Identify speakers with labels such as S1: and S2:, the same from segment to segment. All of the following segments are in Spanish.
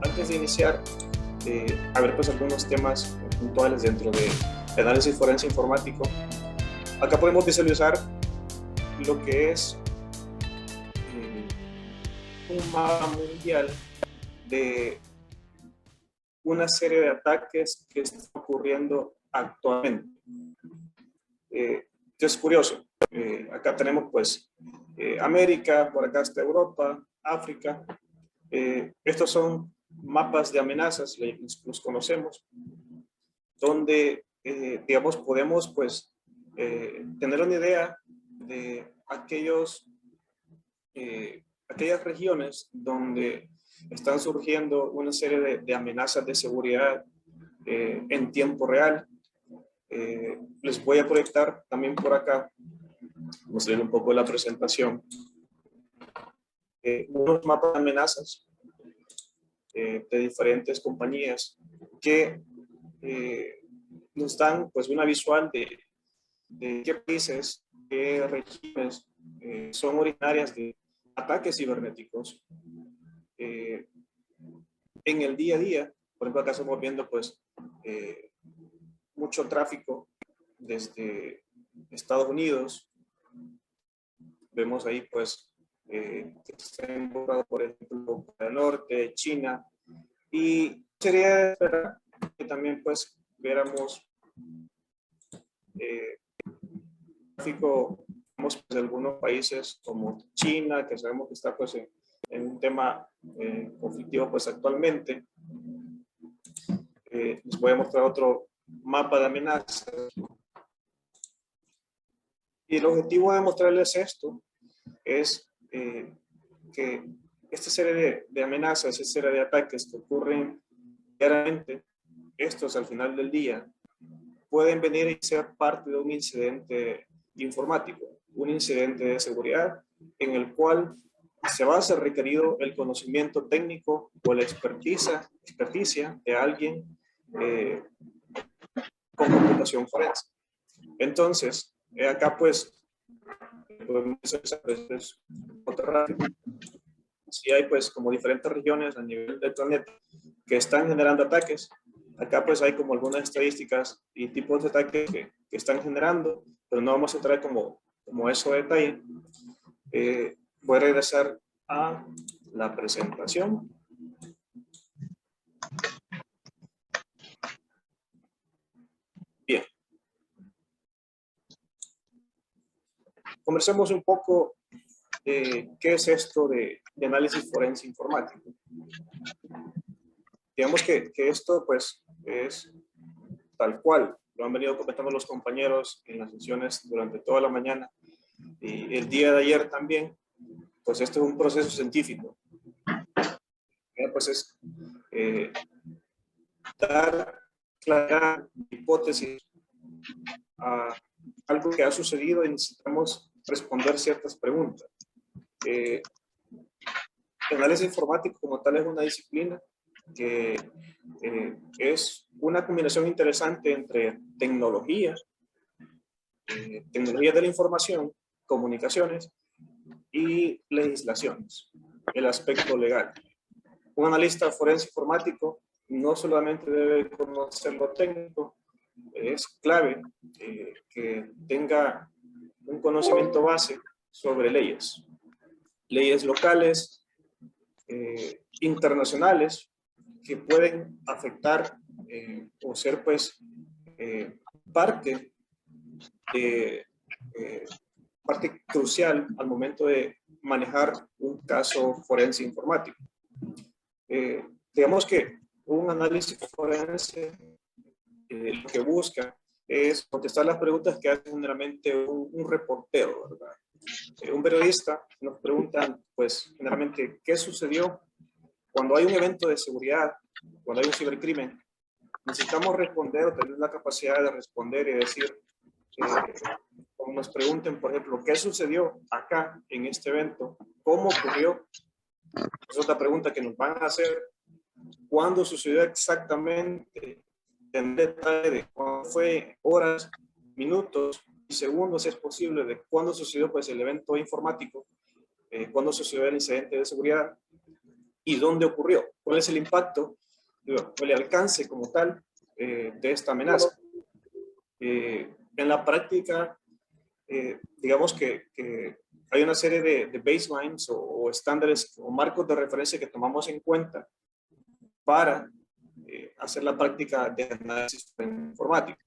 S1: antes de iniciar, a ver pues algunos temas puntuales dentro de análisis forense informático. Acá podemos visualizar lo que es un mapa mundial de una serie de ataques que están ocurriendo actualmente. Es curioso, acá tenemos pues América, por acá está Europa, África. Estos son mapas de amenazas, los conocemos, donde digamos podemos pues tener una idea de aquellas regiones donde están surgiendo una serie de amenazas de seguridad en tiempo real. Les voy a proyectar también por acá, vamos a ver un poco la presentación, unos mapas de amenazas de diferentes compañías que nos dan pues una visual de qué países, qué regiones son originarias de ataques cibernéticos en el día a día. Por ejemplo, acá estamos viendo pues mucho tráfico desde Estados Unidos. Vemos ahí pues que está involucrado, por ejemplo, el norte, China, y sería de esperar que también pues viéramos tráfico de algunos países como China, que sabemos que está pues en un tema conflictivo pues actualmente. Les voy a mostrar otro mapa de amenazas. Y el objetivo de mostrarles esto es que esta serie de amenazas, esta serie de ataques que ocurren diariamente, estos al final del día, pueden venir y ser parte de un incidente informático, un incidente de seguridad en el cual se va a ser requerido el conocimiento técnico o la experticia de alguien con computación forense. Entonces, acá pues podemos si hay pues como diferentes regiones a nivel del planeta que están generando ataques. Acá pues hay como algunas estadísticas y tipos de ataques que están generando, pero no vamos a entrar como eso de detalle. Voy a regresar a la presentación. Bien. Conversemos un poco de qué es esto de análisis forense informático. Digamos que esto pues es tal cual, lo han venido comentando los compañeros en las sesiones durante toda la mañana y el día de ayer también, pues esto es un proceso científico. Pues es dar claridad, hipótesis a algo que ha sucedido y necesitamos responder ciertas preguntas. El análisis informático como tal es una disciplina que es una combinación interesante entre tecnología, tecnología de la información, comunicaciones y legislaciones, el aspecto legal. Un analista forense informático no solamente debe conocer lo técnico, es clave que tenga un conocimiento base sobre leyes locales, internacionales, que pueden afectar o ser pues parte crucial al momento de manejar un caso forense informático. Digamos que un análisis forense lo que busca es contestar las preguntas que hace generalmente un reportero, ¿verdad? Un periodista nos pregunta, pues, generalmente, ¿qué sucedió cuando hay un evento de seguridad, cuando hay un cibercrimen? Necesitamos responder o tener la capacidad de responder y decir, como nos pregunten, por ejemplo, ¿qué sucedió acá en este evento? ¿Cómo ocurrió? Es otra pregunta que nos van a hacer. ¿Cuándo sucedió exactamente? En detalle de cuándo fue, horas, minutos y segundos, si es posible, de cuándo sucedió pues el evento informático, cuándo sucedió el incidente de seguridad. y dónde ocurrió, cuál es el impacto, el alcance como tal de esta amenaza. En la práctica, digamos que hay una serie de baselines o estándares o marcos de referencia que tomamos en cuenta para hacer la práctica de análisis informático.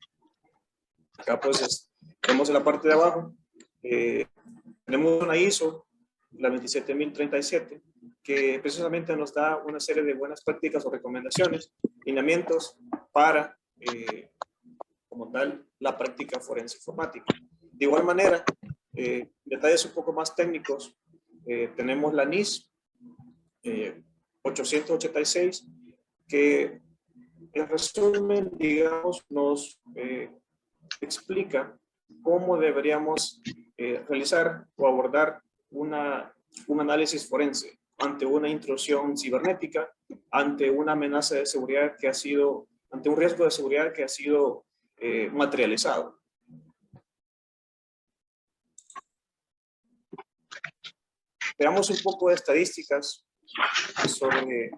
S1: Acá pues tenemos en la parte de abajo, tenemos una ISO, la 27037, que precisamente nos da una serie de buenas prácticas o recomendaciones, lineamientos para, como tal, la práctica forense informática. De igual manera, detalles un poco más técnicos, tenemos la NIS 886, que en resumen, digamos, nos explica cómo deberíamos realizar o abordar un análisis forense ante una intrusión cibernética, ante una amenaza de seguridad que ha sido, ante un riesgo de seguridad que ha sido materializado. Veamos un poco de estadísticas sobre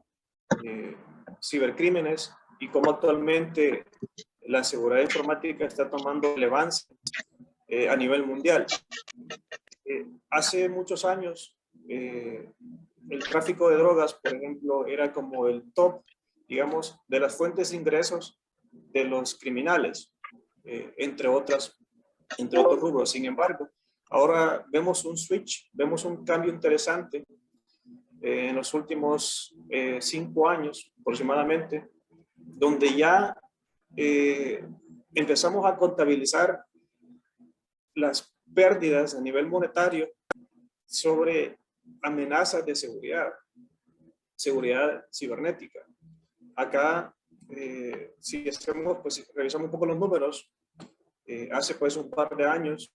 S1: cibercrímenes y cómo actualmente la seguridad informática está tomando relevancia a nivel mundial. Hace muchos años, el tráfico de drogas, por ejemplo, era como el top, digamos, de las fuentes de ingresos de los criminales, entre otros rubros. Sin embargo, ahora vemos un switch, vemos un cambio interesante en los últimos 5 años aproximadamente, donde ya empezamos a contabilizar las pérdidas a nivel monetario sobre amenazas de seguridad cibernética. Acá, si revisamos un poco los números, hace pues un par de años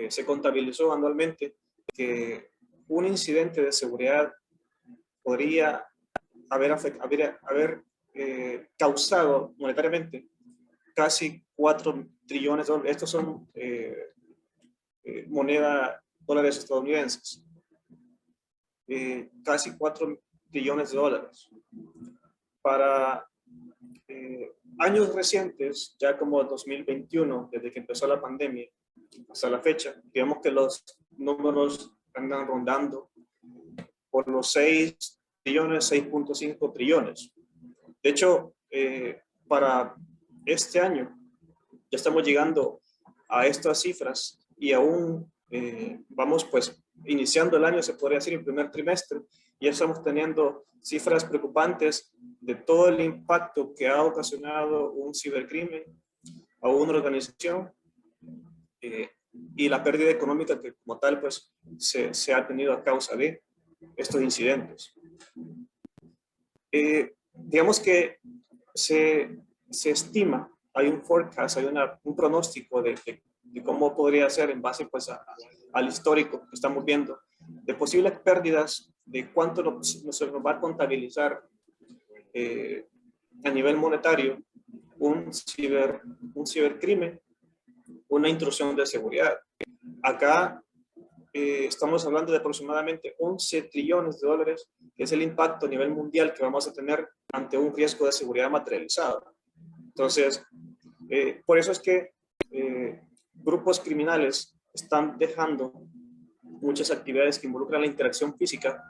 S1: se contabilizó anualmente que un incidente de seguridad podría haber causado monetariamente casi 4 trillones de dólares. Estos son dólares estadounidenses. Casi 4 trillones de dólares. Para años recientes, ya como 2021, desde que empezó la pandemia hasta la fecha, digamos que los números andan rondando por los 6 trillones, 6.5 trillones. De hecho, para este año ya estamos llegando a estas cifras y aún vamos pues iniciando el año, se podría decir, el primer trimestre, y ya estamos teniendo cifras preocupantes de todo el impacto que ha ocasionado un cibercrimen a una organización y la pérdida económica que como tal pues se ha tenido a causa de estos incidentes. Digamos que se estima, hay un forecast, hay un pronóstico de cómo podría ser en base pues al histórico que estamos viendo, de posibles pérdidas, de cuánto se nos va a contabilizar a nivel monetario un cibercrimen, una intrusión de seguridad. Acá estamos hablando de aproximadamente 11 trillones de dólares, que es el impacto a nivel mundial que vamos a tener ante un riesgo de seguridad materializado. Entonces, por eso es que grupos criminales están dejando muchas actividades que involucran la interacción física,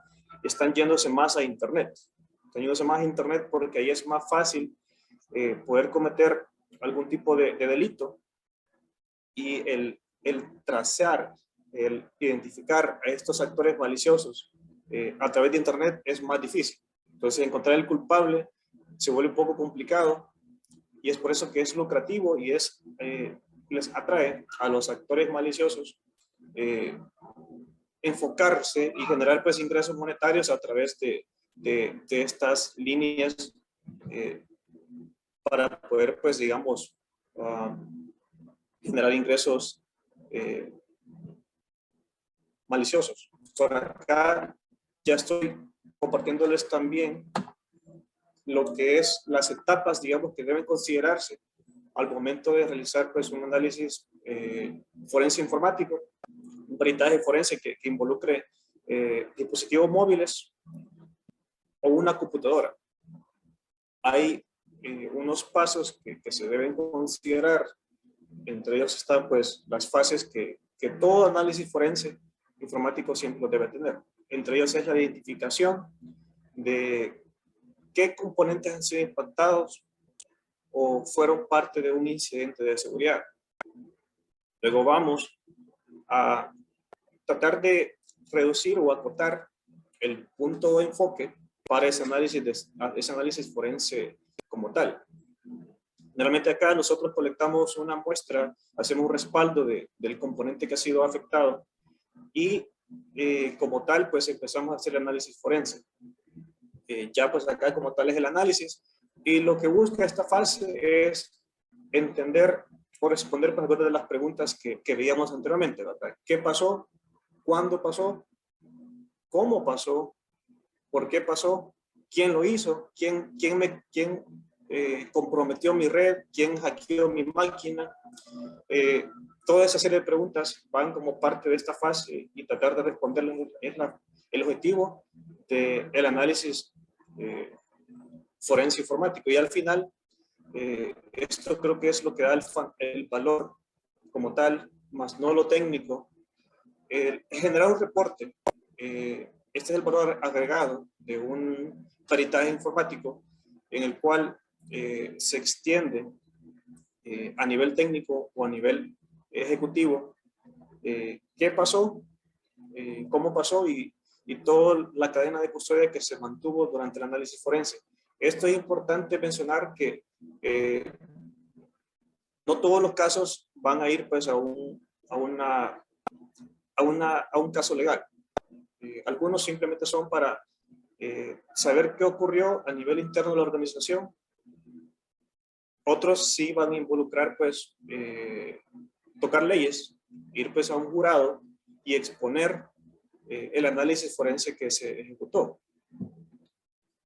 S1: están yéndose más a Internet. Están yéndose más a Internet porque ahí es más fácil poder cometer algún tipo de delito, y el tracear, el identificar a estos actores maliciosos a través de Internet es más difícil. Entonces, encontrar el culpable se vuelve un poco complicado, y es por eso que es lucrativo y les atrae a los actores maliciosos enfocarse y generar pues ingresos monetarios a través de estas líneas para poder pues digamos generar ingresos maliciosos. Por acá ya estoy compartiéndoles también lo que es las etapas, digamos, que deben considerarse al momento de realizar pues un análisis forense informático, un peritaje forense que involucre dispositivos móviles, o una computadora. Hay unos pasos que se deben considerar. Entre ellos están pues las fases que todo análisis forense informático siempre debe tener. Entre ellos es la identificación de qué componentes han sido impactados o fueron parte de un incidente de seguridad. Luego vamos a tratar de reducir o acotar el punto de enfoque para ese análisis forense como tal. Generalmente acá nosotros colectamos una muestra, hacemos un respaldo del componente que ha sido afectado y como tal pues empezamos a hacer el análisis forense. Ya pues acá como tal es el análisis y lo que busca esta fase es entender o responder por algunas de las preguntas que veíamos anteriormente, ¿verdad? ¿Qué pasó? ¿Cuándo pasó? ¿Cómo pasó? ¿Por qué pasó? ¿Quién lo hizo? ¿Quién comprometió mi red? ¿Quién hackeó mi máquina? Toda esa serie de preguntas van como parte de esta fase y tratar de responderles es el objetivo del análisis forense informático. Y al final, esto creo que es lo que da el valor como tal, más no lo técnico. Generar un reporte. Este es el valor agregado de un peritaje informático en el cual se extiende a nivel técnico o a nivel ejecutivo qué pasó, cómo pasó y toda la cadena de custodia que se mantuvo durante el análisis forense. Esto es importante mencionar que no todos los casos van a ir pues a un caso legal. Algunos simplemente son para saber qué ocurrió a nivel interno de la organización. Otros sí van a involucrar pues tocar leyes, ir pues a un jurado y exponer el análisis forense que se ejecutó.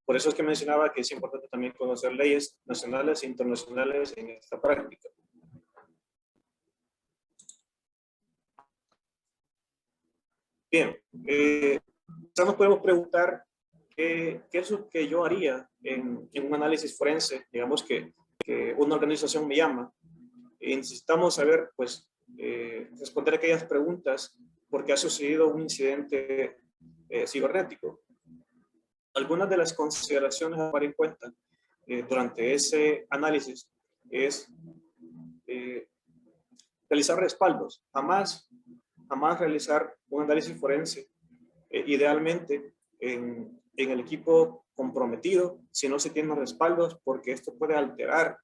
S1: Por eso es que mencionaba que es importante también conocer leyes nacionales e internacionales en esta práctica. Bien, ya nos podemos preguntar qué es lo que yo haría en un análisis forense. Digamos que una organización me llama y necesitamos saber, pues, responder aquellas preguntas porque ha sucedido un incidente cibernético. Algunas de las consideraciones a tomar en cuenta durante ese análisis es realizar respaldos. Jamás realizar un análisis forense, idealmente en el equipo comprometido, si no se tienen respaldos, porque esto puede alterar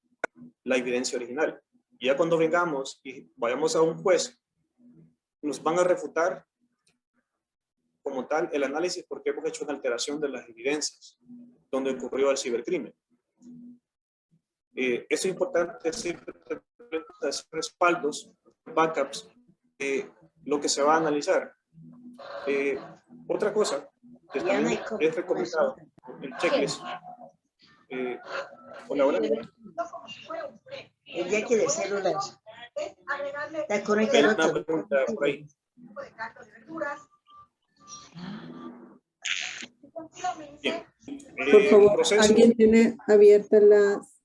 S1: la evidencia original. Y ya cuando vengamos y vayamos a un juez, nos van a refutar como tal el análisis porque hemos hecho una alteración de las evidencias donde ocurrió el cibercrimen. Es importante siempre hacer respaldos, backups, lo que se va a analizar. Otra cosa que también es recomendado el checklist. Hola.
S2: El Jackie de células. La conecta
S1: hay una pregunta por ahí. Bien.
S3: Por favor, alguien tiene abierta las...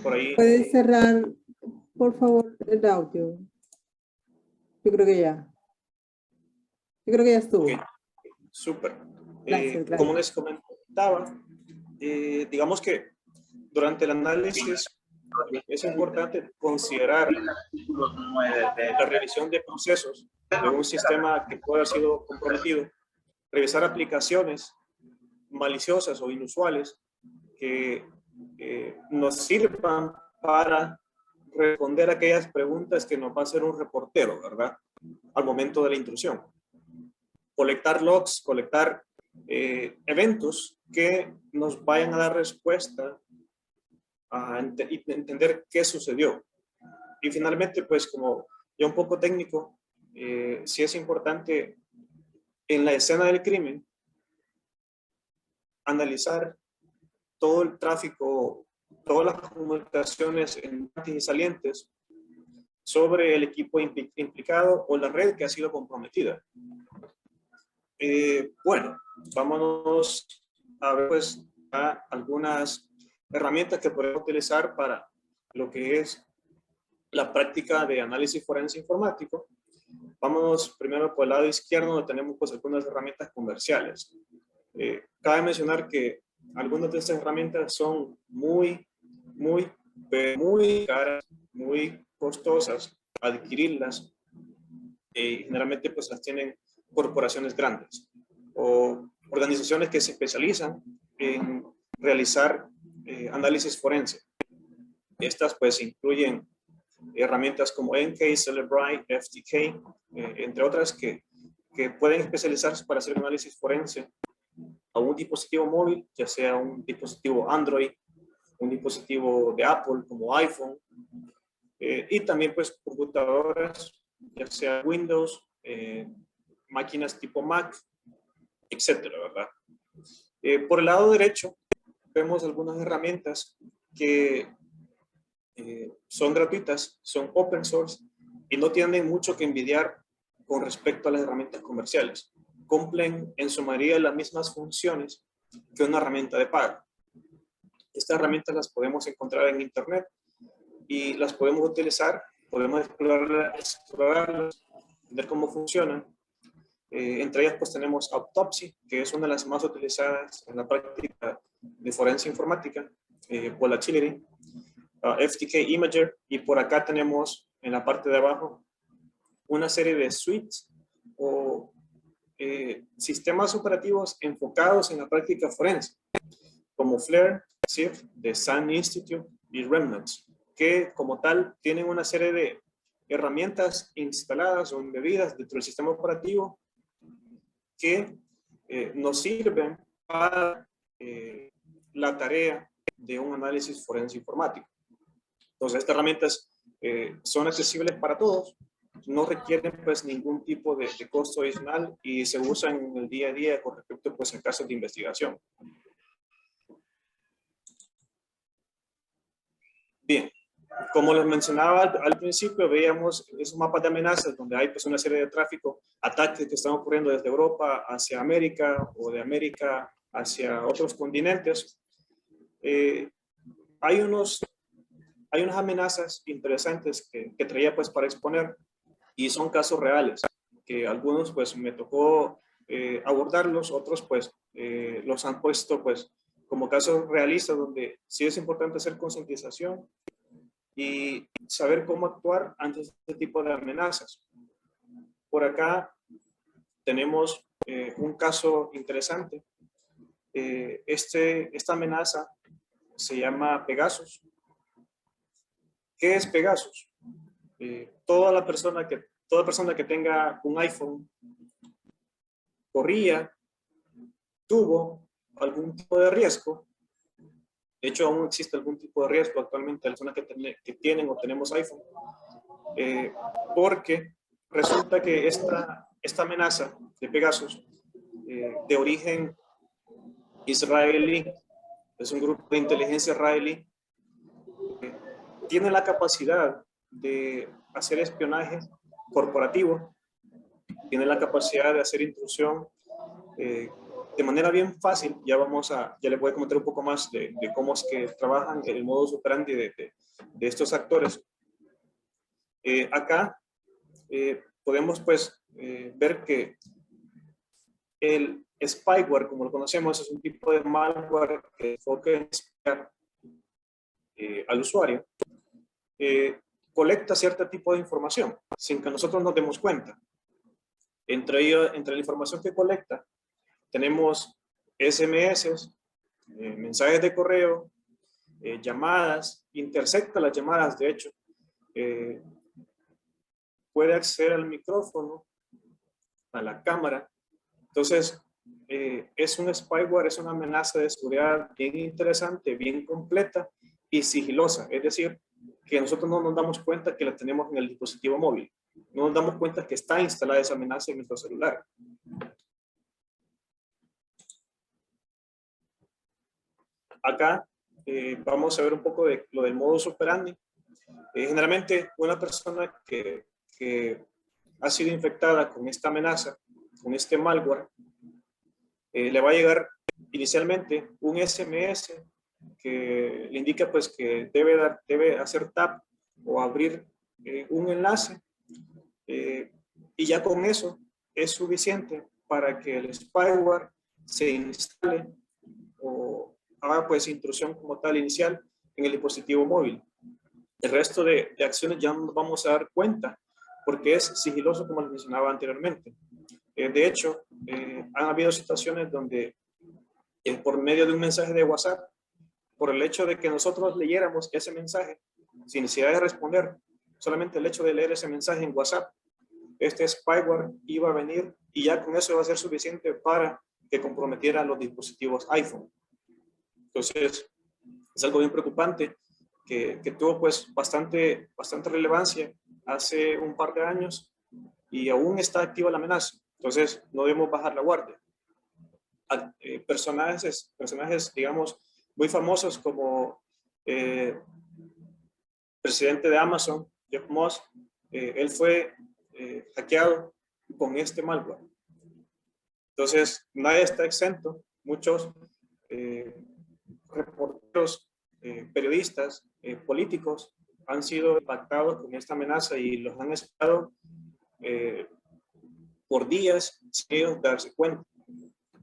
S1: Por ahí.
S3: ¿Puedes cerrar, por favor, el audio? Yo creo que ya. Yo creo que ya estuvo.
S1: Okay. Súper.
S3: Gracias.
S1: Como les comentaba, digamos que durante el análisis es importante considerar la revisión de procesos de un sistema que puede haber sido comprometido, revisar aplicaciones maliciosas o inusuales que nos sirvan para responder aquellas preguntas que nos va a hacer un reportero, ¿verdad? Al momento de la intrusión. Colectar logs, colectar eventos que nos vayan a dar respuesta a entender qué sucedió. Y finalmente, pues como ya un poco técnico, sí es importante en la escena del crimen analizar todo el tráfico, todas las comunicaciones entrantes y salientes sobre el equipo implicado o la red que ha sido comprometida. Bueno, vámonos a ver pues a algunas herramientas que podemos utilizar para lo que es la práctica de análisis forense informático. Vámonos primero por el lado izquierdo, donde tenemos pues algunas herramientas comerciales. Cabe mencionar que algunas de estas herramientas son muy caras, muy costosas adquirirlas. Generalmente pues las tienen corporaciones grandes o organizaciones que se especializan en realizar análisis forense. Estas pues incluyen herramientas como NK, Cellebrite, FTK, entre otras que pueden especializarse para hacer análisis forense a un dispositivo móvil, ya sea un dispositivo Android, un dispositivo de Apple como iPhone, y también pues computadoras, ya sea Windows, máquinas tipo Mac, etcétera, ¿verdad? Por el lado derecho vemos algunas herramientas que son gratuitas, son open source y no tienen mucho que envidiar con respecto a las herramientas comerciales. Cumplen en su mayoría las mismas funciones que una herramienta de pago. Estas herramientas las podemos encontrar en internet y las podemos utilizar, podemos explorarlas, ver cómo funcionan. Entre ellas pues tenemos Autopsy, que es una de las más utilizadas en la práctica de forense informática, Volatility, FTK Imager, y por acá tenemos en la parte de abajo una serie de suites o sistemas operativos enfocados en la práctica forense, como Flare, SIF, The Sun Institute y Remnants, que como tal tienen una serie de herramientas instaladas o embebidas dentro del sistema operativo que nos sirven para la tarea de un análisis forense informático. Entonces, estas herramientas son accesibles para todos, no requieren pues ningún tipo de costo adicional y se usan en el día a día con respecto pues a casos de investigación. Bien, como les mencionaba al principio, veíamos esos mapas de amenazas donde hay pues una serie de tráfico, ataques que están ocurriendo desde Europa hacia América o de América hacia otros continentes. Hay unas amenazas interesantes que traía pues para exponer y son casos reales, que algunos pues me tocó abordarlos, otros pues los han puesto pues como casos realistas donde sí es importante hacer concientización y saber cómo actuar ante este tipo de amenazas. Por acá tenemos un caso interesante. Esta amenaza se llama Pegasus. ¿Qué es Pegasus? Toda persona que tenga un iPhone tuvo algún tipo de riesgo. De hecho, aún existe algún tipo de riesgo actualmente a las personas que tienen o tenemos iPhone, porque resulta que esta amenaza de Pegasus, de origen israelí, es un grupo de inteligencia israelí, tiene la capacidad de hacer espionaje corporativo, tiene la capacidad de hacer intrusión de manera bien fácil. Ya les voy a comentar un poco más de cómo es que trabajan, el modus operandi de estos actores. Acá podemos pues ver que el spyware, como lo conocemos, es un tipo de malware que enfoca en espiar al usuario. Colecta cierto tipo de información sin que nosotros nos demos cuenta. Entre la información que colecta tenemos SMS, mensajes de correo, llamadas, intercepta las llamadas, de hecho, puede acceder al micrófono, a la cámara. Entonces, es un spyware, es una amenaza de seguridad bien interesante, bien completa y sigilosa. Es decir, que nosotros no nos damos cuenta que la tenemos en el dispositivo móvil. No nos damos cuenta que está instalada esa amenaza en nuestro celular. Acá vamos a ver un poco de lo del modus operandi. Generalmente una persona que ha sido infectada con esta amenaza, con este malware, le va a llegar inicialmente un SMS que le indica pues que debe hacer tap o abrir un enlace, y ya con eso es suficiente para que el spyware se instale o haga pues intrusión como tal inicial en el dispositivo móvil. El resto de acciones ya nos vamos a dar cuenta porque es sigiloso, como les mencionaba anteriormente. De hecho, han habido situaciones donde por medio de un mensaje de WhatsApp, por el hecho de que nosotros leyéramos ese mensaje sin necesidad de responder, solamente el hecho de leer ese mensaje en WhatsApp, este spyware iba a venir y ya con eso va a ser suficiente para que comprometiera los dispositivos iPhone. Entonces, es algo bien preocupante que tuvo pues bastante relevancia hace un par de años y aún está activa la amenaza. Entonces, no debemos bajar la guardia. Personajes, digamos, muy famosos como presidente de Amazon, Jeff Moss, él fue hackeado con este malware. Entonces, nadie está exento. Muchos reporteros, periodistas, políticos han sido impactados con esta amenaza y los han estado por días sin ellos darse cuenta.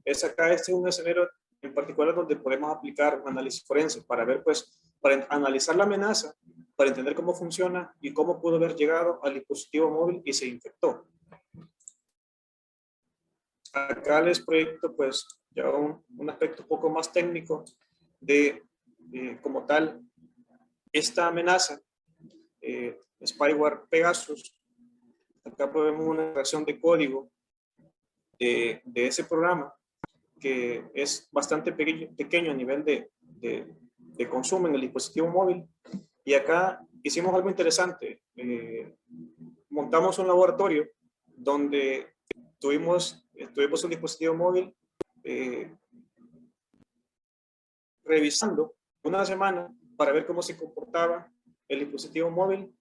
S1: Este es un escenario en particular donde podemos aplicar un análisis forense para ver, pues, para analizar la amenaza, para entender cómo funciona y cómo pudo haber llegado al dispositivo móvil y se infectó. Acá les proyecto, pues, ya un aspecto un poco más técnico de, como tal, esta amenaza, spyware Pegasus. Acá podemos una creación de código de ese programa, que es bastante pequeño a nivel de consumo en el dispositivo móvil. Y acá hicimos algo interesante. Montamos un laboratorio donde tuvimos un dispositivo móvil revisando una semana para ver cómo se comportaba el dispositivo móvil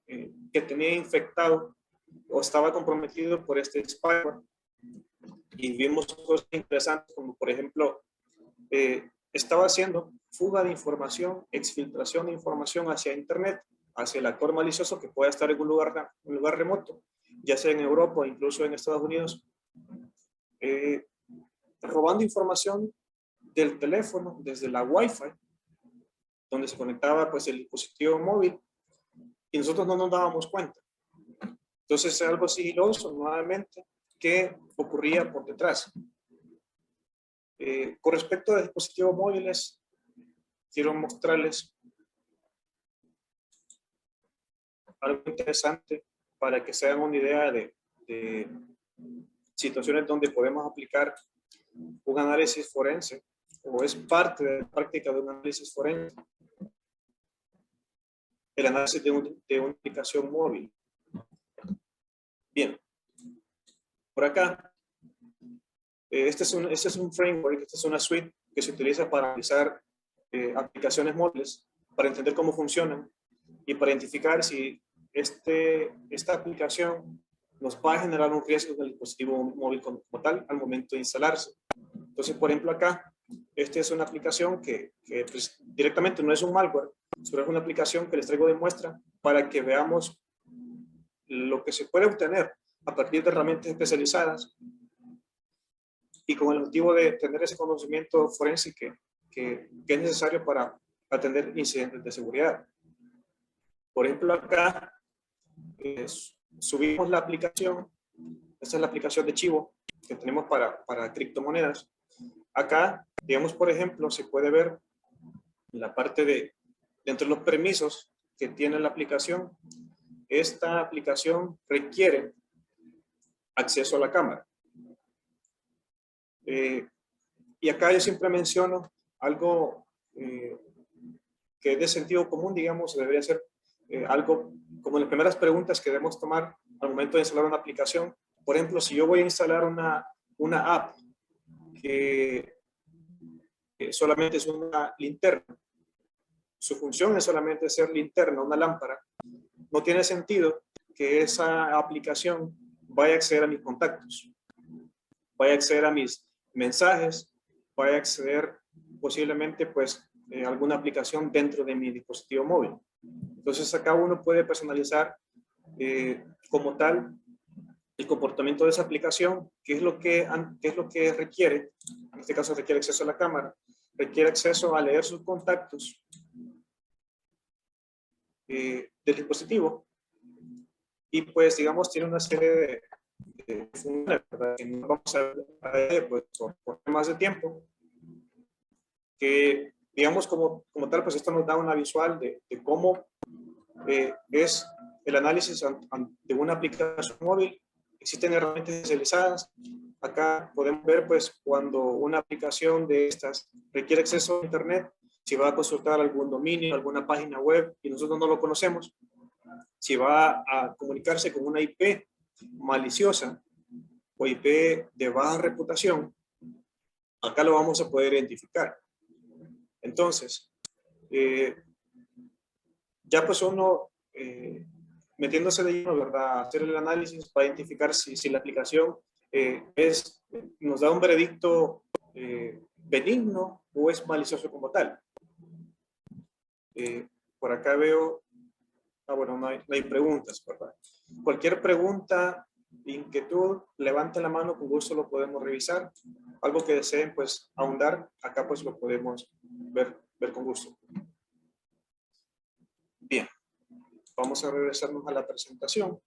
S1: que tenía infectado o estaba comprometido por este spyware. Y vimos cosas interesantes como, por ejemplo, estaba haciendo fuga de información, exfiltración de información hacia Internet, hacia el actor malicioso que pueda estar en un lugar remoto, ya sea en Europa o incluso en Estados Unidos, robando información del teléfono desde la Wi-Fi, donde se conectaba pues el dispositivo móvil, y nosotros no nos dábamos cuenta. Entonces es algo sigiloso, nuevamente, que ocurría por detrás. Con respecto a dispositivos móviles, quiero mostrarles algo interesante para que se hagan una idea de situaciones donde podemos aplicar un análisis forense, o es parte de la práctica de un análisis forense, el análisis de una aplicación móvil. Bien, por acá, este es un framework, esta es una suite que se utiliza para analizar aplicaciones móviles, para entender cómo funcionan y para identificar si esta aplicación nos va a generar un riesgo del dispositivo móvil como tal al momento de instalarse. Entonces, por ejemplo, acá, esta es una aplicación que pues, directamente no es un malware, sino es una aplicación que les traigo de muestra para que veamos lo que se puede obtener a partir de herramientas especializadas y con el objetivo de tener ese conocimiento forense que es necesario para atender incidentes de seguridad. Por ejemplo, acá subimos la aplicación. Esta es la aplicación de Chivo que tenemos para criptomonedas. Acá, digamos, por ejemplo, se puede ver en la parte dentro de los permisos que tiene la aplicación. Esta aplicación requiere acceso a la cámara. Y acá yo siempre menciono algo que es de sentido común, digamos, debería ser algo como las primeras preguntas que debemos tomar al momento de instalar una aplicación. Por ejemplo, si yo voy a instalar una app que solamente es una linterna, su función es solamente ser linterna, una lámpara, no tiene sentido que esa aplicación vaya a acceder a mis contactos, vaya a acceder a mis mensajes, voy a acceder posiblemente pues a alguna aplicación dentro de mi dispositivo móvil. Entonces acá uno puede personalizar como tal el comportamiento de esa aplicación, qué es lo que requiere. En este caso requiere acceso a la cámara, requiere acceso a leer sus contactos del dispositivo, y pues digamos tiene una serie de funciones, ¿verdad? Que no vamos a ver pues, por temas de tiempo, que digamos como tal pues esto nos da una visual de cómo es el análisis de una aplicación móvil. Existen herramientas especializadas. Acá podemos ver pues cuando una aplicación de estas requiere acceso a internet, si va a consultar algún dominio, alguna página web y nosotros no lo conocemos, si va a comunicarse con una IP maliciosa o IP de baja reputación, acá lo vamos a poder identificar. Entonces, ya pues uno metiéndose de lleno, ¿verdad? Hacer el análisis para identificar si la aplicación nos da un veredicto benigno o es malicioso como tal. Por acá veo, bueno, no hay preguntas, ¿verdad? Cualquier pregunta, inquietud, levante la mano, con gusto lo podemos revisar. Algo que deseen pues ahondar, acá pues lo podemos ver con gusto. Bien, vamos a regresarnos a la presentación.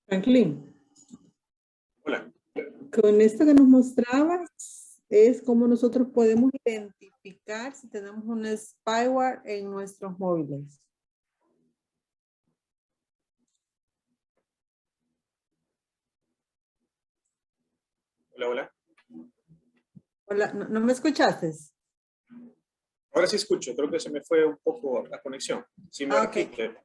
S3: Franklin,
S1: Hola.
S3: con esto que nos mostrabas es cómo nosotros podemos identificar si tenemos un spyware en nuestros móviles.
S1: Hola, hola.
S3: Hola, ¿no me escuchaste?
S1: Ahora sí escucho, creo que se me fue un poco la conexión. Sí, me repite.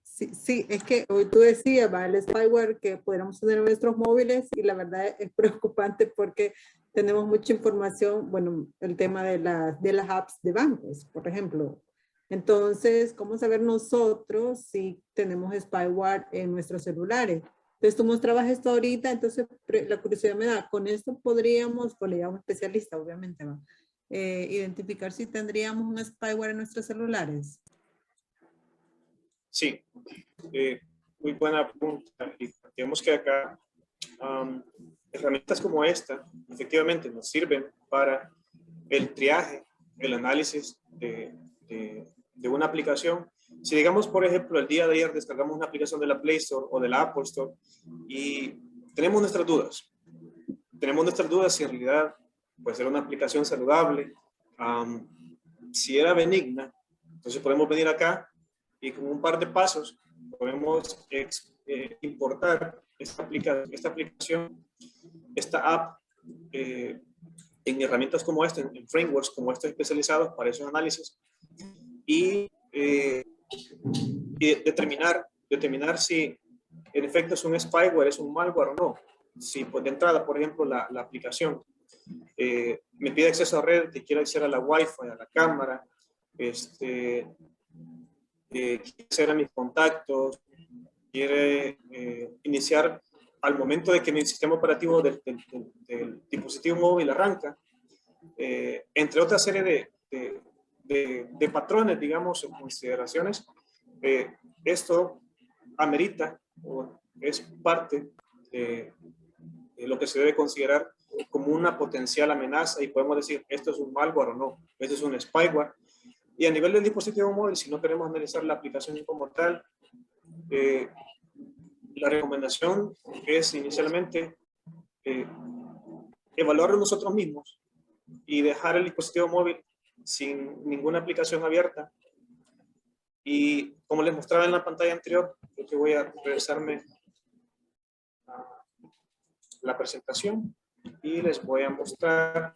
S3: Sí, es que hoy tú decías, ¿va? El spyware que podríamos tener en nuestros móviles, y la verdad es preocupante porque tenemos mucha información, bueno, el tema de las apps de bancos, por ejemplo. Entonces, ¿cómo saber nosotros si tenemos spyware en nuestros celulares? Entonces, tú mostrabas esto ahorita, entonces la curiosidad me da, con esto podríamos, pues le llamo especialista, obviamente, ¿va? Identificar si tendríamos un spyware en nuestros celulares.
S1: Sí, muy buena pregunta. Y digamos que acá herramientas como esta efectivamente nos sirven para el triaje, el análisis de una aplicación. Si digamos, por ejemplo, el día de ayer descargamos una aplicación de la Play Store o de la Apple Store y tenemos nuestras dudas. Tenemos nuestras dudas si en realidad puede ser una aplicación saludable, si era benigna, entonces podemos venir acá y con un par de pasos podemos importar esta aplicación, esta app, en herramientas como esta, en frameworks como estos especializados para esos análisis, y determinar si en efecto es un spyware, es un malware o no. Si pues, de entrada, por ejemplo, la aplicación me pide acceso a red, que quiere acceder a la Wi-Fi, a la cámara, quiere acceder a mis contactos, quiere iniciar al momento de que mi sistema operativo del dispositivo móvil arranca, entre otra serie de patrones, digamos, o consideraciones, esto amerita o es parte de lo que se debe considerar como una potencial amenaza, y podemos decir, esto es un malware o no, esto es un spyware. Y a nivel del dispositivo móvil, si no queremos analizar la aplicación como tal, la recomendación es inicialmente evaluarlo nosotros mismos y dejar el dispositivo móvil sin ninguna aplicación abierta. Y como les mostraba en la pantalla anterior, creo que voy a regresarme a la presentación y les voy a mostrar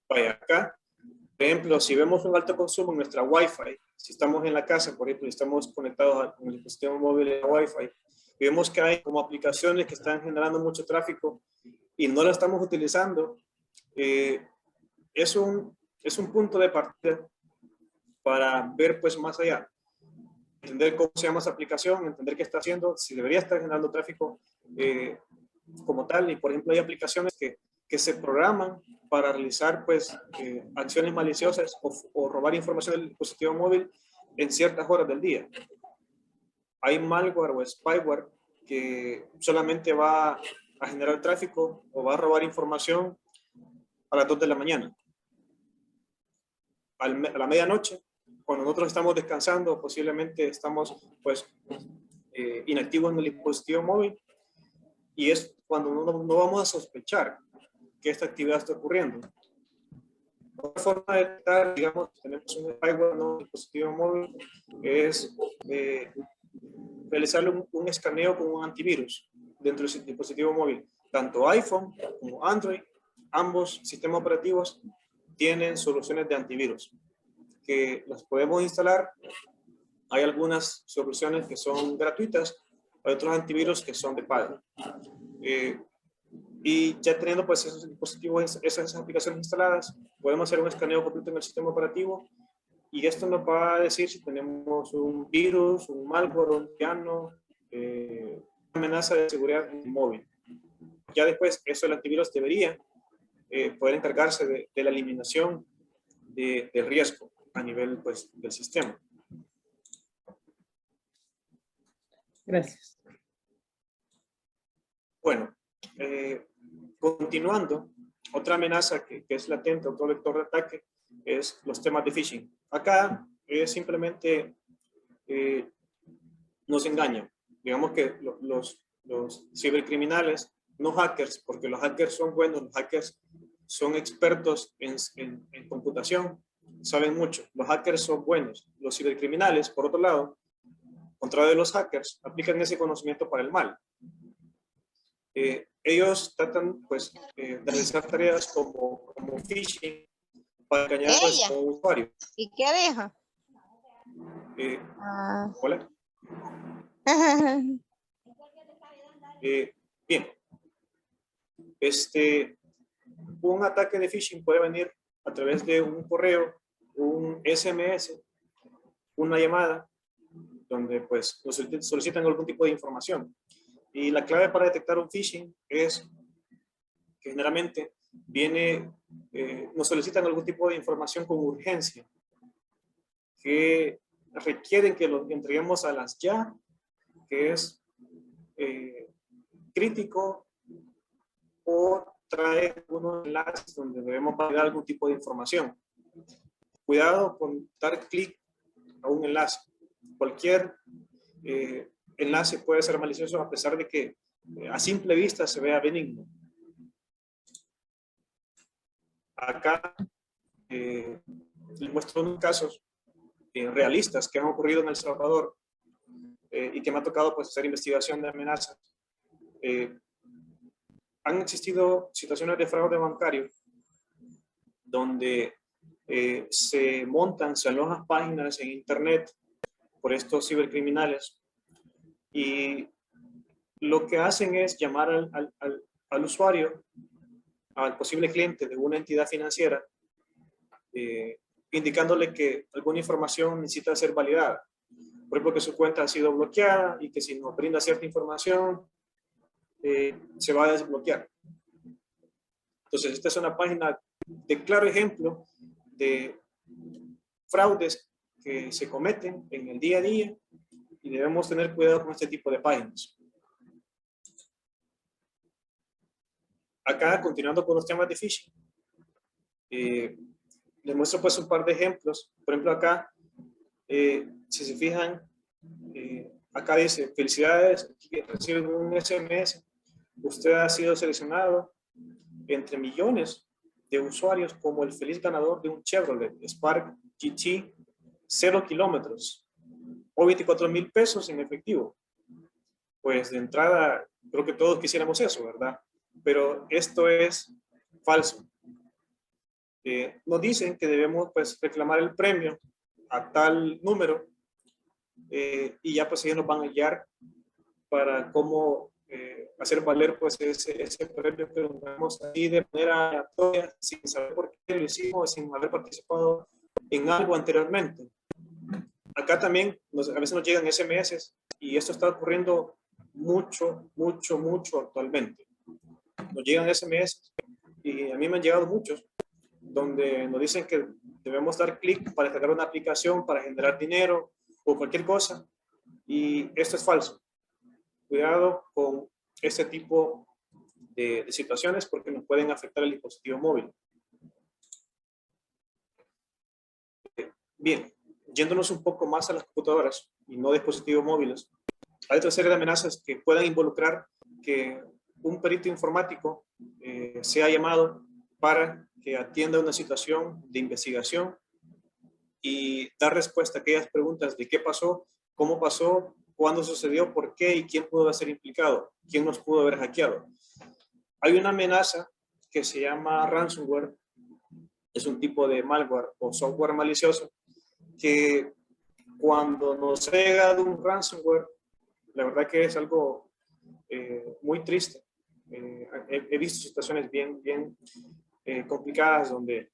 S1: vaya acá. Por ejemplo, si vemos un alto consumo en nuestra Wi-Fi, si estamos en la casa, por ejemplo, y estamos conectados con el dispositivo móvil a Wi-Fi, y vemos que hay como aplicaciones que están generando mucho tráfico y no la estamos utilizando, es un punto de partida para ver pues más allá, entender cómo se llama esa aplicación, entender qué está haciendo, si debería estar generando tráfico como tal. Y por ejemplo hay aplicaciones que se programan para realizar pues acciones maliciosas o robar información del dispositivo móvil en ciertas horas del día. Hay malware o spyware que solamente va a generar tráfico o va a robar información a las 2 de la mañana. A la medianoche, cuando nosotros estamos descansando, posiblemente estamos pues inactivos en el dispositivo móvil, y es cuando no vamos a sospechar que esta actividad está ocurriendo. Otra forma de detectar, digamos, tenemos un spyware en un dispositivo móvil, es realizarle un escaneo con un antivirus dentro del dispositivo móvil. Tanto iPhone como Android, ambos sistemas operativos tienen soluciones de antivirus que las podemos instalar. Hay algunas soluciones que son gratuitas, hay otros antivirus que son de pago. Y ya teniendo pues esos dispositivos, esas aplicaciones instaladas, podemos hacer un escaneo completo en el sistema operativo, y esto nos va a decir si tenemos un virus, un malware, un troyano, una amenaza de seguridad en el móvil. Ya después, eso el antivirus debería poder encargarse de la eliminación de riesgo a nivel pues, del sistema.
S3: Gracias.
S1: Bueno, continuando, otra amenaza que es latente, otro vector de ataque, es los temas de phishing. Acá es simplemente nos engañan. Digamos que los cibercriminales, no hackers, porque los hackers son buenos, los hackers son expertos en computación, saben mucho. Los hackers son buenos. Los cibercriminales, por otro lado, contrario de los hackers, aplican ese conocimiento para el mal. Ellos tratan pues, de realizar tareas como phishing para engañar a nuestro usuario.
S4: ¿Y qué dijo?
S1: Hola. Bien. Un ataque de phishing puede venir a través de un correo, un SMS, una llamada, donde pues nos solicitan algún tipo de información. Y la clave para detectar un phishing es que generalmente nos solicitan algún tipo de información con urgencia, que requieren que lo entreguemos a las ya, que es crítico, o trae unos enlaces donde debemos validar algún tipo de información. Cuidado con dar clic a un enlace. Cualquier enlace puede ser malicioso, a pesar de que a simple vista se vea benigno. Acá les muestro unos casos realistas que han ocurrido en El Salvador y que me ha tocado pues, hacer investigación de amenazas. Han existido situaciones de fraude bancario donde se alojan páginas en internet por estos cibercriminales, y lo que hacen es llamar al usuario, al posible cliente de una entidad financiera, indicándole que alguna información necesita ser validada. Por ejemplo, que su cuenta ha sido bloqueada y que si nos brinda cierta información, se va a desbloquear. Entonces, esta es una página de claro ejemplo de fraudes que se cometen en el día a día, y debemos tener cuidado con este tipo de páginas. Acá, continuando con los temas de phishing, les muestro pues un par de ejemplos. Por ejemplo, acá, si se fijan, acá dice: felicidades, reciben un SMS, usted ha sido seleccionado entre millones de usuarios como el feliz ganador de un Chevrolet Spark GT 0 kilómetros o 24,000 pesos en efectivo. Pues de entrada, creo que todos quisiéramos eso, ¿verdad? Pero esto es falso. Nos dicen que debemos pues reclamar el premio a tal número, y ya pues ellos nos van a guiar para cómo hacer valer pues ese premio que nos damos ahí de manera aleatoria, sin saber por qué lo hicimos, sin haber participado en algo anteriormente. Acá también a veces nos llegan SMS y esto está ocurriendo mucho actualmente. Nos llegan SMS y a mí me han llegado muchos donde nos dicen que debemos dar clic para descargar una aplicación para generar dinero o cualquier cosa, y esto es falso. Cuidado con este tipo de situaciones porque nos pueden afectar el dispositivo móvil. Bien, yéndonos un poco más a las computadoras y no dispositivos móviles, hay otra serie de amenazas que puedan involucrar que un perito informático sea llamado para que atienda una situación de investigación y dar respuesta a aquellas preguntas de qué pasó, cómo pasó, cuándo sucedió, por qué y quién pudo ser implicado, quién nos pudo haber hackeado. Hay una amenaza que se llama ransomware, es un tipo de malware o software malicioso que cuando nos llega de un ransomware, la verdad que es algo muy triste. He visto situaciones bien complicadas donde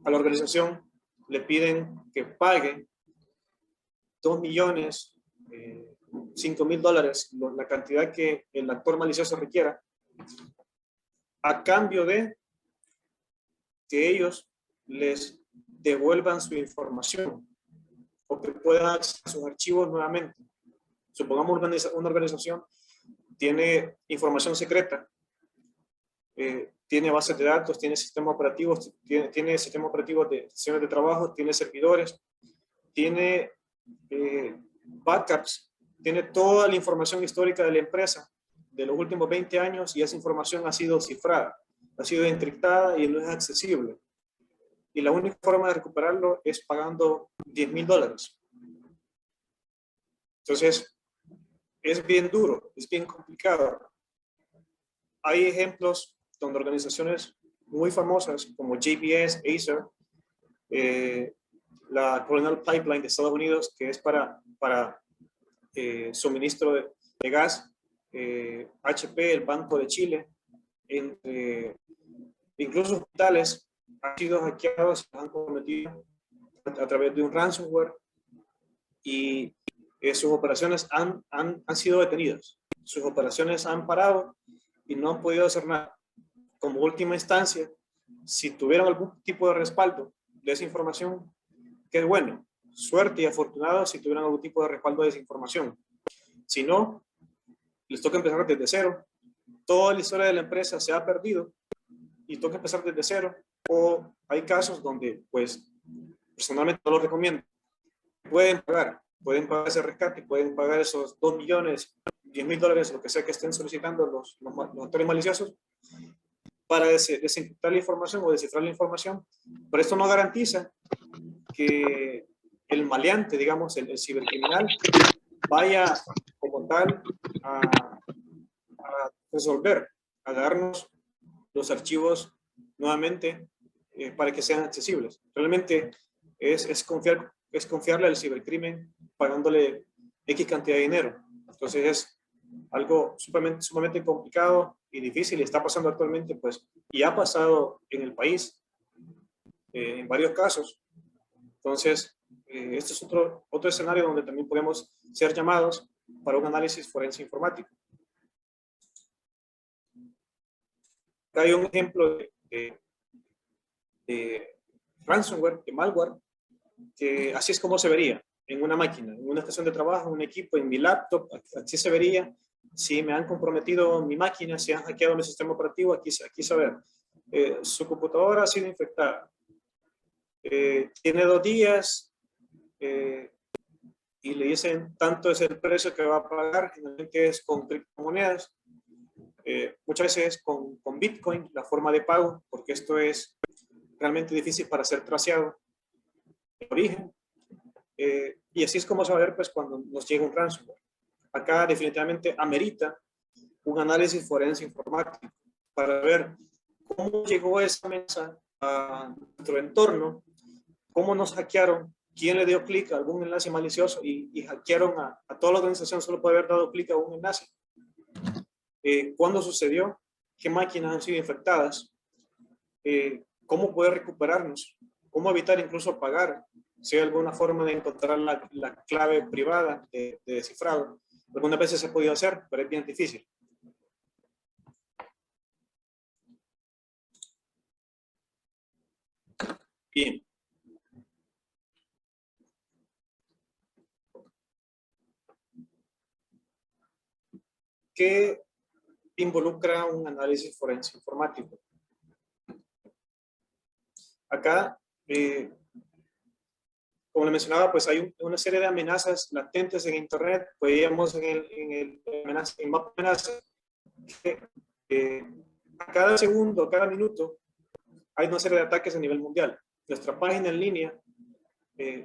S1: a la organización le piden que pague 2 millones, 5 mil dólares, la cantidad que el actor malicioso requiera, a cambio de que ellos les devuelvan su información o que puedan acceder a sus archivos nuevamente. Supongamos una organización tiene información secreta, tiene bases de datos, tiene sistemas operativos, tiene sistemas operativos de sesiones de trabajo, tiene servidores, tiene backups, tiene toda la información histórica de la empresa de los últimos 20 años y esa información ha sido cifrada, ha sido encriptada y no es accesible. Y la única forma de recuperarlo es pagando 10 mil dólares. Entonces, es bien duro, es bien complicado. Hay ejemplos donde organizaciones muy famosas como JBS, Acer, la Colonial Pipeline de Estados Unidos, que es para suministro de gas, HP, el Banco de Chile, incluso hospitales han sido hackeados, se han cometido a través de un ransomware y sus operaciones han sido detenidas. Sus operaciones han parado y no han podido hacer nada. Como última instancia, si tuvieran algún tipo de respaldo de esa información, qué bueno, suerte y afortunado si tuvieran algún tipo de respaldo de esa información. Si no, les toca empezar desde cero. Toda la historia de la empresa se ha perdido y toca empezar desde cero. O hay casos donde, pues, personalmente no lo recomiendo. Pueden pagar ese rescate, pueden pagar esos 2 millones, 10 mil dólares, lo que sea que estén solicitando los actores maliciosos, para desencriptar la información o descifrar la información, pero esto no garantiza que el maleante, digamos, el cibercriminal, vaya como tal a resolver, a darnos los archivos nuevamente para que sean accesibles. Realmente es confiarle al cibercrimen pagándole X cantidad de dinero. Entonces es algo sumamente complicado y difícil y está pasando actualmente, pues, y ha pasado en el país en varios casos. Entonces, este es otro escenario donde también podemos ser llamados para un análisis forense informático. Acá hay un ejemplo de ransomware, de malware, que así es como se vería en una máquina, en una estación de trabajo, en un equipo, en mi laptop, así se vería. Si me han comprometido mi máquina, si han hackeado mi sistema operativo, aquí se ve. Su computadora ha sido infectada. Tiene 2 días y le dicen tanto es el precio que va a pagar, generalmente es con criptomonedas, muchas veces con Bitcoin, la forma de pago, porque esto es realmente difícil para ser traceado de origen. Y así es como se va a ver, pues, cuando nos llega un ransomware. Acá definitivamente amerita un análisis forense informático para ver cómo llegó esa amenaza a nuestro entorno, cómo nos hackearon, quién le dio clic a algún enlace malicioso y hackearon a toda la organización, solo puede haber dado clic a un enlace. ¿Cuándo sucedió? ¿Qué máquinas han sido infectadas? ¿Cómo poder recuperarnos? ¿Cómo evitar incluso pagar? Si hay alguna forma de encontrar la clave privada de descifrado. Algunas veces se ha podido hacer, pero es bien difícil. Bien. ¿Qué involucra un análisis forense informático? Acá, como le mencionaba, pues hay una serie de amenazas latentes en Internet. Veíamos en mapa amenazas que a cada segundo, a cada minuto, hay una serie de ataques a nivel mundial. Nuestra página en línea,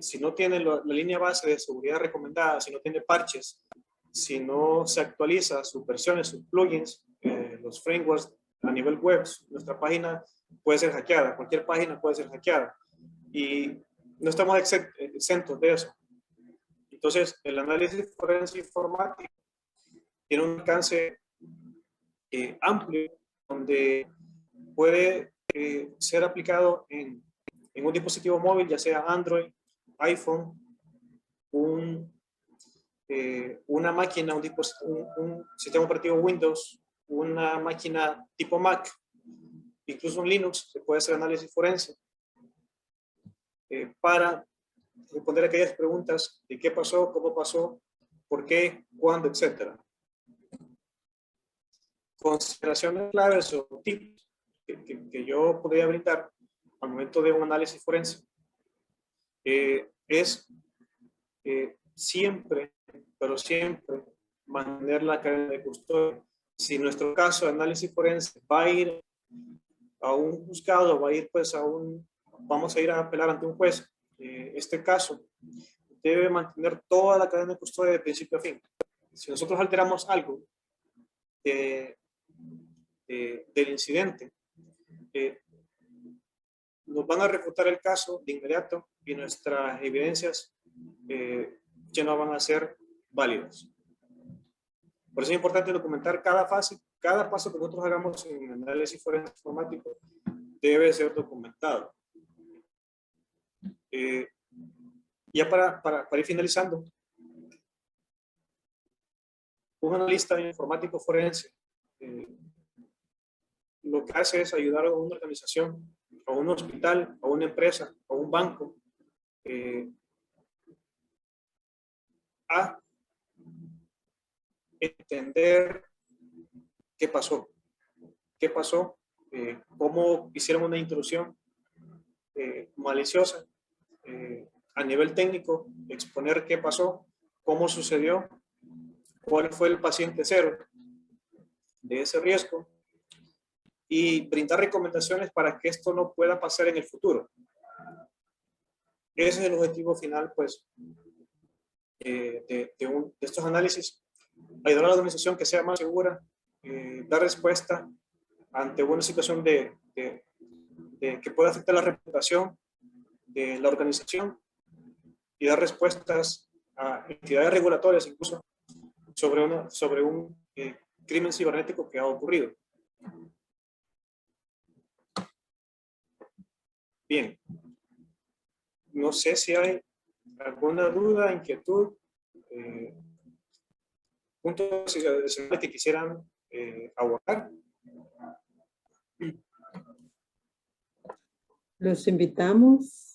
S1: si no tiene la línea base de seguridad recomendada, si no tiene parches, si no se actualiza sus versiones, sus plugins, los frameworks a nivel web, nuestra página puede ser hackeada, cualquier página puede ser hackeada. Y no estamos exentos de eso. Entonces, el análisis forense informático tiene un alcance amplio, donde puede ser aplicado en un dispositivo móvil, ya sea Android, iPhone, una máquina, un sistema operativo Windows, una máquina tipo Mac, incluso un Linux. Se puede hacer análisis forense para responder aquellas preguntas de qué pasó, cómo pasó, por qué, cuándo, etc. Consideraciones claves o tips que yo podría brindar al momento de un análisis forense es siempre, pero siempre, mantener la cadena de custodia. Si en nuestro caso de análisis forense va a ir a un juzgado, va a ir pues vamos a ir a apelar ante un juez, este caso debe mantener toda la cadena de custodia de principio a fin. Si nosotros alteramos algo del incidente, nos van a refutar el caso de inmediato y nuestras evidencias ya no van a ser válidas. Por eso es importante documentar cada fase, cada paso que nosotros hagamos en análisis forense informático debe ser documentado. Ya para ir finalizando, un analista informático forense lo que hace es ayudar a una organización, a un hospital, a una empresa, a un banco, a entender qué pasó, cómo hicieron una intrusión maliciosa a nivel técnico, exponer qué pasó, cómo sucedió, cuál fue el paciente cero de ese riesgo y brindar recomendaciones para que esto no pueda pasar en el futuro. Ese es el objetivo final, pues, de estos análisis, ayudar a la organización que sea más segura, dar respuesta ante una situación que pueda afectar la reputación de la organización y dar respuestas a entidades regulatorias incluso sobre un crimen cibernético que ha ocurrido. Bien, no sé si hay alguna duda, inquietud, puntos adicionales que quisieran abordar.
S3: Los invitamos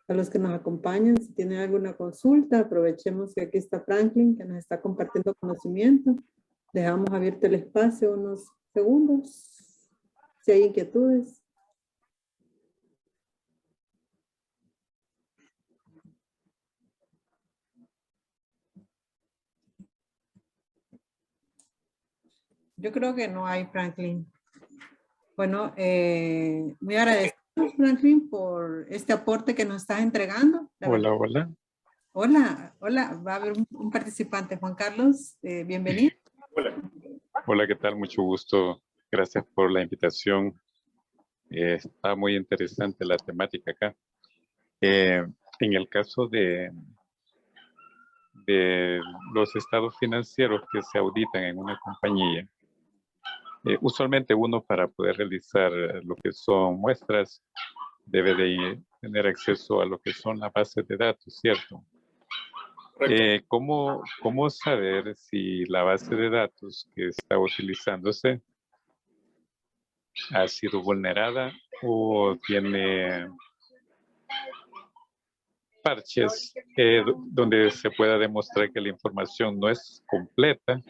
S3: a los que nos acompañan. Si tienen alguna consulta, aprovechemos que aquí está Franklin, que nos está compartiendo conocimiento. Dejamos abierto el espacio unos segundos. Si hay inquietudes. Yo creo que no hay, Franklin. Bueno, muy agradecido, Franklin, por este aporte que nos estás entregando.
S4: Hola, hola.
S3: Hola, hola. Va a haber un participante, Juan Carlos. Bienvenido.
S1: Hola.
S4: Hola, ¿qué tal? Mucho gusto. Gracias por la invitación. Está muy interesante la temática acá. en el caso de los estados financieros que se auditan en una compañía, usualmente uno para poder realizar lo que son muestras debe de tener acceso a lo que son las bases de datos, ¿cierto?
S1: Correcto.
S4: ¿Cómo saber si la base de datos que está utilizándose ha sido vulnerada o tiene parches donde se pueda demostrar que la información no es completa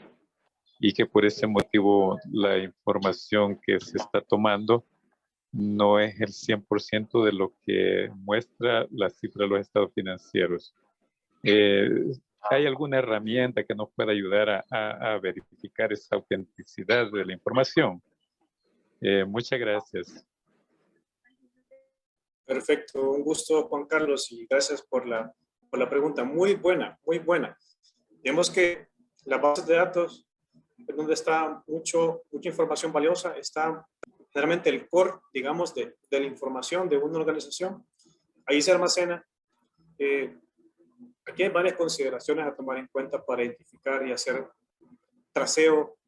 S4: y que por ese motivo la información que se está tomando no es el 100% de lo que muestra la cifra de los estados financieros? ¿Hay alguna herramienta que nos pueda ayudar a verificar esa autenticidad de la información? Muchas gracias.
S1: Perfecto, un gusto, Juan Carlos, y gracias por la pregunta. Muy buena, muy buena. Vemos que la base de datos, es donde está mucha información valiosa, está generalmente el core, digamos, de la información de una organización. Ahí se almacena. Aquí hay varias consideraciones a tomar en cuenta para identificar y hacer traceo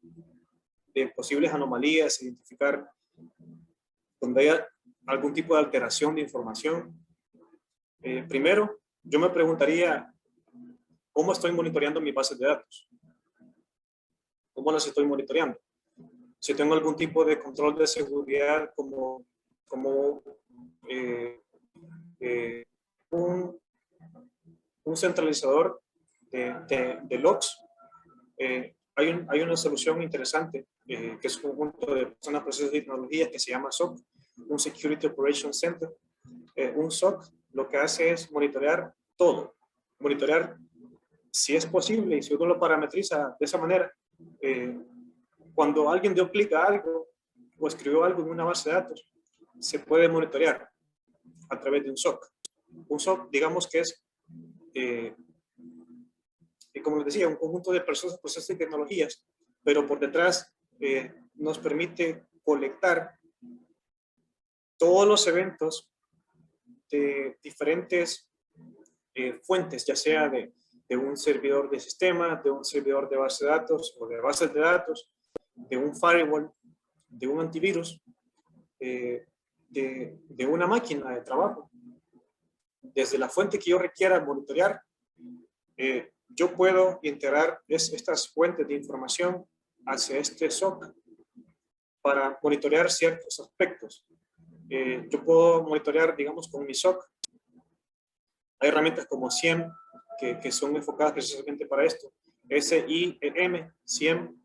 S1: de posibles anomalías, identificar donde haya algún tipo de alteración de información. Primero, yo me preguntaría, ¿cómo estoy monitoreando mis bases de datos? ¿Cómo las estoy monitoreando? Si tengo algún tipo de control de seguridad como un centralizador de logs, hay una solución interesante que es un conjunto de personas, procesos y tecnologías que se llama SOC, un Security Operations Center. Un SOC lo que hace es monitorear todo, monitorear si es posible y si uno lo parametriza de esa manera. Cuando alguien dio clic a algo o escribió algo en una base de datos, se puede monitorear a través de un SOC. Un SOC, digamos que es, como les decía, un conjunto de personas, procesos y tecnologías, pero por detrás nos permite colectar todos los eventos de diferentes fuentes, ya sea de un servidor de sistema, de un servidor de base de datos o de bases de datos, de un firewall, de un antivirus, de una máquina de trabajo. Desde la fuente que yo requiera monitorear, yo puedo integrar estas fuentes de información hacia este SOC para monitorear ciertos aspectos. Yo puedo monitorear, digamos, con mi SOC. Hay herramientas como SIEM que son enfocadas precisamente para esto. SIEM, SIEM.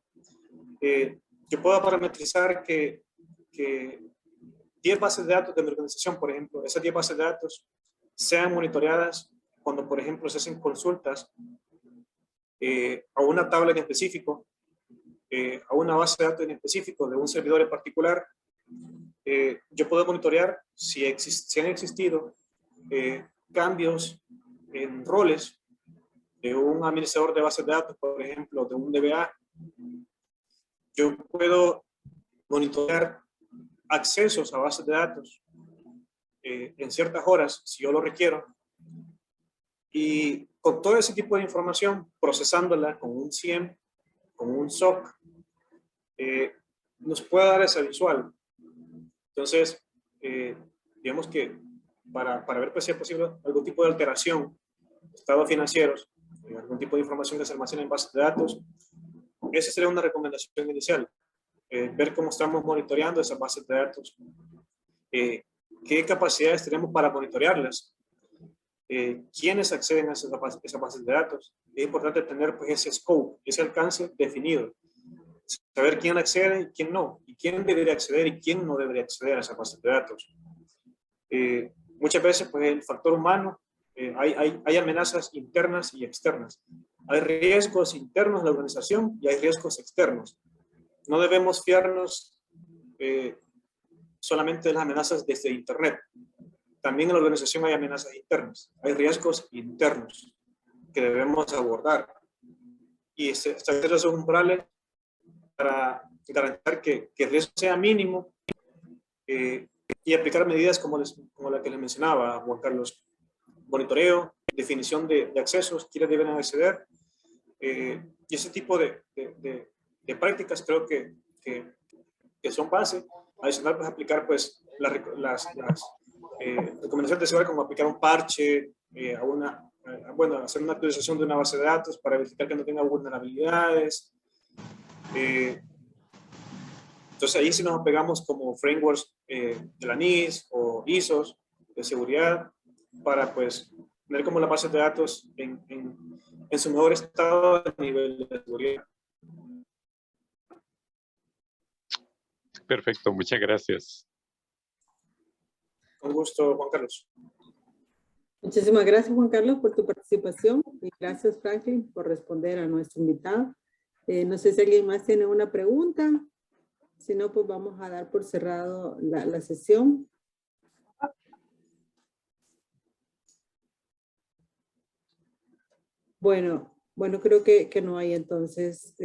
S1: Yo puedo parametrizar que 10 bases de datos de mi organización, por ejemplo, esas 10 bases de datos sean monitoreadas cuando, por ejemplo, se hacen consultas a una tabla en específico, a una base de datos en específico de un servidor en particular. Yo puedo monitorear si han existido cambios en roles de un administrador de bases de datos, por ejemplo, de un DBA. Yo puedo monitorear accesos a bases de datos en ciertas horas, si yo lo requiero. Y con todo ese tipo de información, procesándola con un SIEM, con un SOC, nos puede dar esa visual. Entonces, digamos que para ver pues, si es posible algún tipo de alteración de estados financieros, algún tipo de información que se almacena en bases de datos, esa sería una recomendación inicial. Ver cómo estamos monitoreando esas bases de datos, qué capacidades tenemos para monitorearlas, quiénes acceden a esas bases de datos. Es importante tener pues, ese scope, ese alcance definido, saber quién accede y quién no, y quién debería acceder y quién no debería acceder a esas bases de datos. Muchas veces pues, el factor humano, hay amenazas internas y externas. Hay riesgos internos de la organización y hay riesgos externos. No debemos fiarnos solamente de las amenazas desde Internet. También en la organización hay amenazas internas, hay riesgos internos que debemos abordar y establecer esos umbrales para garantizar que el riesgo sea mínimo y aplicar medidas como la que les mencionaba, Juan Carlos. monitoreo, definición de accesos, quiénes deben acceder. Y ese tipo de prácticas creo que son base. Adicional, pues aplicar pues las recomendaciones de seguridad, como aplicar un parche, bueno, hacer una actualización de una base de datos para verificar que no tenga vulnerabilidades. Entonces ahí sí nos apegamos como frameworks de la NIST o ISOs de seguridad para pues tener como la base de datos en su mejor estado a nivel de seguridad.
S4: Perfecto, muchas gracias.
S1: Con gusto, Juan Carlos.
S3: Muchísimas gracias, Juan Carlos, por tu participación y gracias, Franklin, por responder a nuestro invitado. No sé si alguien más tiene una pregunta. Si no, pues vamos a dar por cerrado la sesión. Bueno, creo que no hay entonces.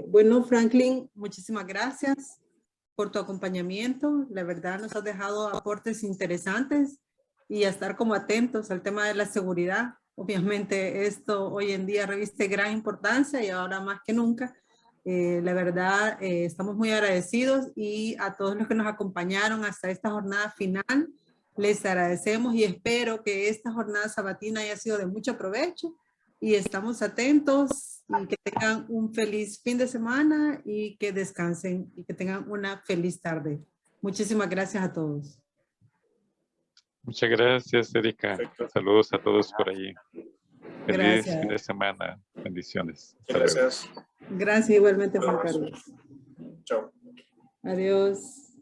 S3: Bueno, Franklin, muchísimas gracias por tu acompañamiento. La verdad nos has dejado aportes interesantes y a estar como atentos al tema de la seguridad. Obviamente esto hoy en día reviste gran importancia y ahora más que nunca. La verdad estamos muy agradecidos y a todos los que nos acompañaron hasta esta jornada final les agradecemos y espero que esta jornada sabatina haya sido de mucho provecho y estamos atentos y que tengan un feliz fin de semana y que descansen y que tengan una feliz tarde. Muchísimas gracias a todos.
S4: Muchas gracias, Erika.
S1: Perfecto.
S4: Saludos a todos por allí. Feliz
S3: Gracias.
S4: fin de semana. Bendiciones. Hasta luego.
S1: Gracias.
S3: Gracias igualmente, Juan Carlos.
S1: Chao.
S3: Adiós.